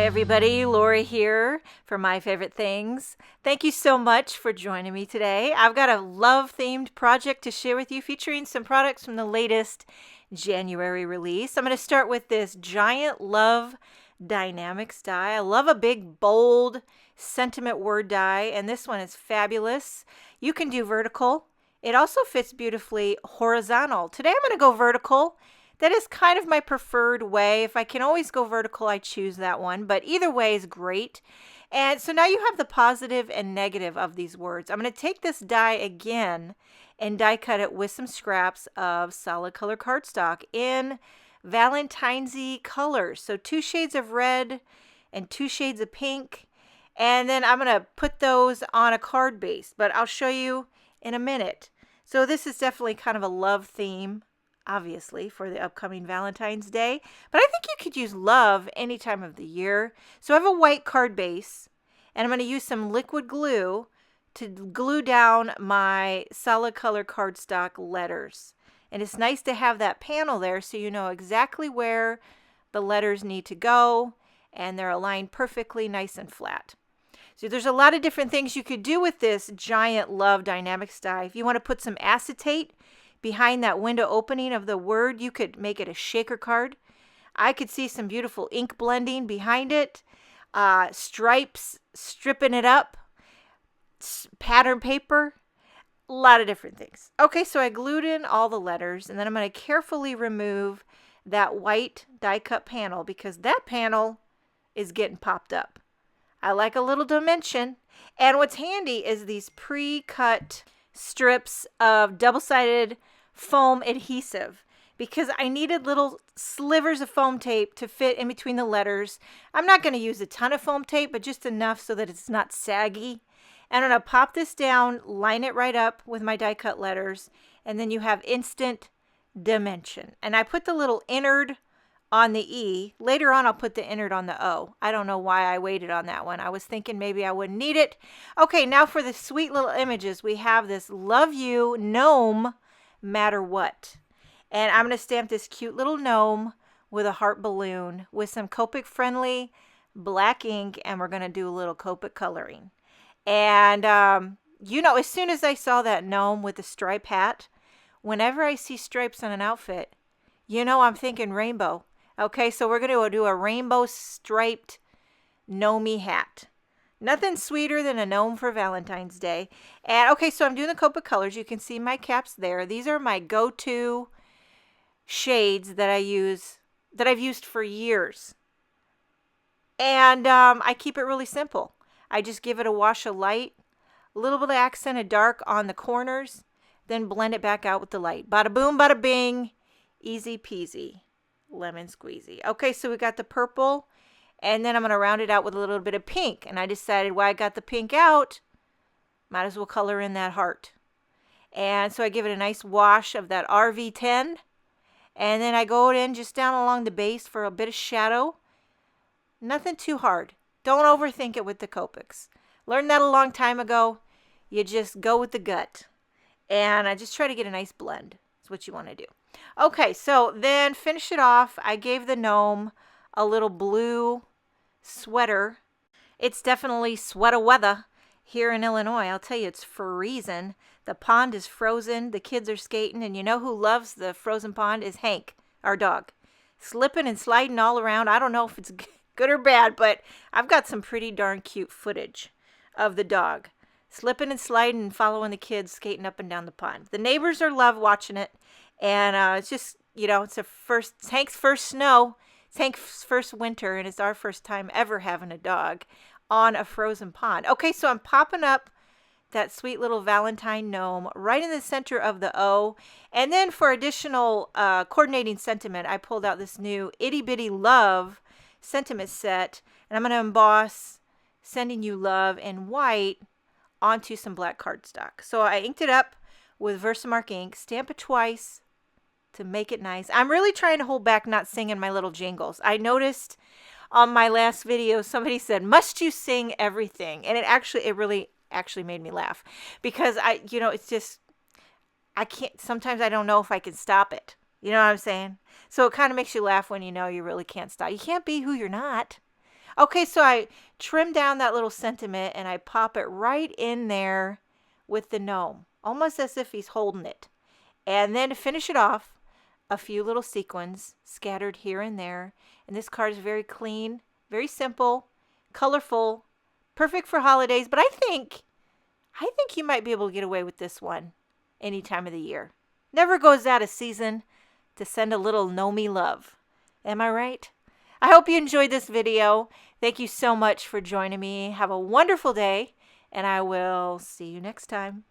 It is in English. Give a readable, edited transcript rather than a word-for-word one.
everybody, Lori here for My Favorite Things. Thank you so much for joining me today. I've got a love-themed project to share with you featuring some products from the latest January release. I'm going to start with this giant Love Dynamics die. I love a big, bold sentiment word die, and this one is fabulous. You can do vertical. It also fits beautifully horizontal. Today I'm going to go vertical. That is kind of my preferred way. If I can always go vertical, I choose that one. But either way is great. And so now you have the positive and negative of these words. I'm going to take this die again and die cut it with some scraps of solid color cardstock in Valentine's-y colors. So 2 shades of red and 2 shades of pink. And then I'm going to put those on a card base. But I'll show you in a minute. So this is definitely kind of a love theme, obviously, for the upcoming Valentine's Day. But I think you could use love any time of the year. So I have a white card base, and I'm going to use some liquid glue to glue down my solid color cardstock letters. And it's nice to have that panel there so you know exactly where the letters need to go, and they're aligned perfectly nice and flat. So there's a lot of different things you could do with this giant Love Dynamics die. If you want to put some acetate behind that window opening of the word, you could make it a shaker card. I could see some beautiful ink blending behind it, stripes, stripping it up, pattern paper, a lot of different things. Okay, so I glued in all the letters, and then I'm going to carefully remove that white die cut panel because that panel is getting popped up. I like a little dimension. And what's handy is these pre-cut strips of double-sided foam adhesive because I needed little slivers of foam tape to fit in between the letters. I'm not going to use a ton of foam tape, but just enough so that it's not saggy. And I'm going to pop this down, line it right up with my die cut letters, and then you have instant dimension. And I put the little innard on the E. Later on, I'll put the innard on the O. I don't know why I waited on that one. I was thinking maybe I wouldn't need it. Okay, now for the sweet little images, we have this Love You Gnome Matter What. And I'm going to stamp this cute little gnome with a heart balloon with some Copic-friendly black ink, and we're going to do a little Copic coloring. And, you know, as soon as I saw that gnome with the stripe hat, whenever I see stripes on an outfit, you know I'm thinking rainbow. Okay, so we're going to do a rainbow striped gnome hat. Nothing sweeter than a gnome for Valentine's Day. And okay, so I'm doing the Copic colors. You can see my caps there. These are my go-to shades that I use, that I've used for years. And I keep it really simple. I just give it a wash of light, a little bit of accent of dark on the corners, then blend it back out with the light. Bada boom, bada bing, easy peasy. Lemon squeezy. Okay, so we got the purple, and then I'm going to round it out with a little bit of pink. And I decided while I got the pink out, might as well color in that heart. And so I give it a nice wash of that RV10. And then I go in just down along the base for a bit of shadow. Nothing too hard. Don't overthink it with the Copics. Learned that a long time ago. You just go with the gut. And I just try to get a nice blend. That's what you want to do. Okay, so then finish it off. I gave the gnome a little blue sweater. It's definitely sweater weather here in Illinois. I'll tell you, it's freezing. The pond is frozen. The kids are skating. And you know who loves the frozen pond is Hank, our dog. Slipping and sliding all around. I don't know if it's good or bad, but I've got some pretty darn cute footage of the dog slipping and sliding and following the kids skating up and down the pond. The neighbors are love watching it. And it's just, you know, it's Hank's first snow. It's Hank's first winter, and it's our first time ever having a dog on a frozen pond. Okay, so I'm popping up that sweet little Valentine gnome right in the center of the O. And then for additional coordinating sentiment, I pulled out this new Itty Bitty Love sentiment set, and I'm going to emboss Sending You Love in white onto some black cardstock. So I inked it up with Versamark ink, stamp it twice to make it nice. I'm really trying to hold back not singing my little jingles. I noticed on my last video somebody said, "Must you sing everything?" And it really made me laugh because it's just, I can't, sometimes I don't know if I can stop it. You know what I'm saying? So it kind of makes you laugh when you know you really can't stop. You can't be who you're not. Okay, so I trim down that little sentiment and I pop it right in there with the gnome, almost as if he's holding it. And then to finish it off, a few little sequins scattered here and there. And this card is very clean, very simple, colorful, perfect for holidays. But I think you might be able to get away with this one any time of the year. Never goes out of season to send a little gnomey love. Am I right? I hope you enjoyed this video. Thank you so much for joining me. Have a wonderful day, and I will see you next time.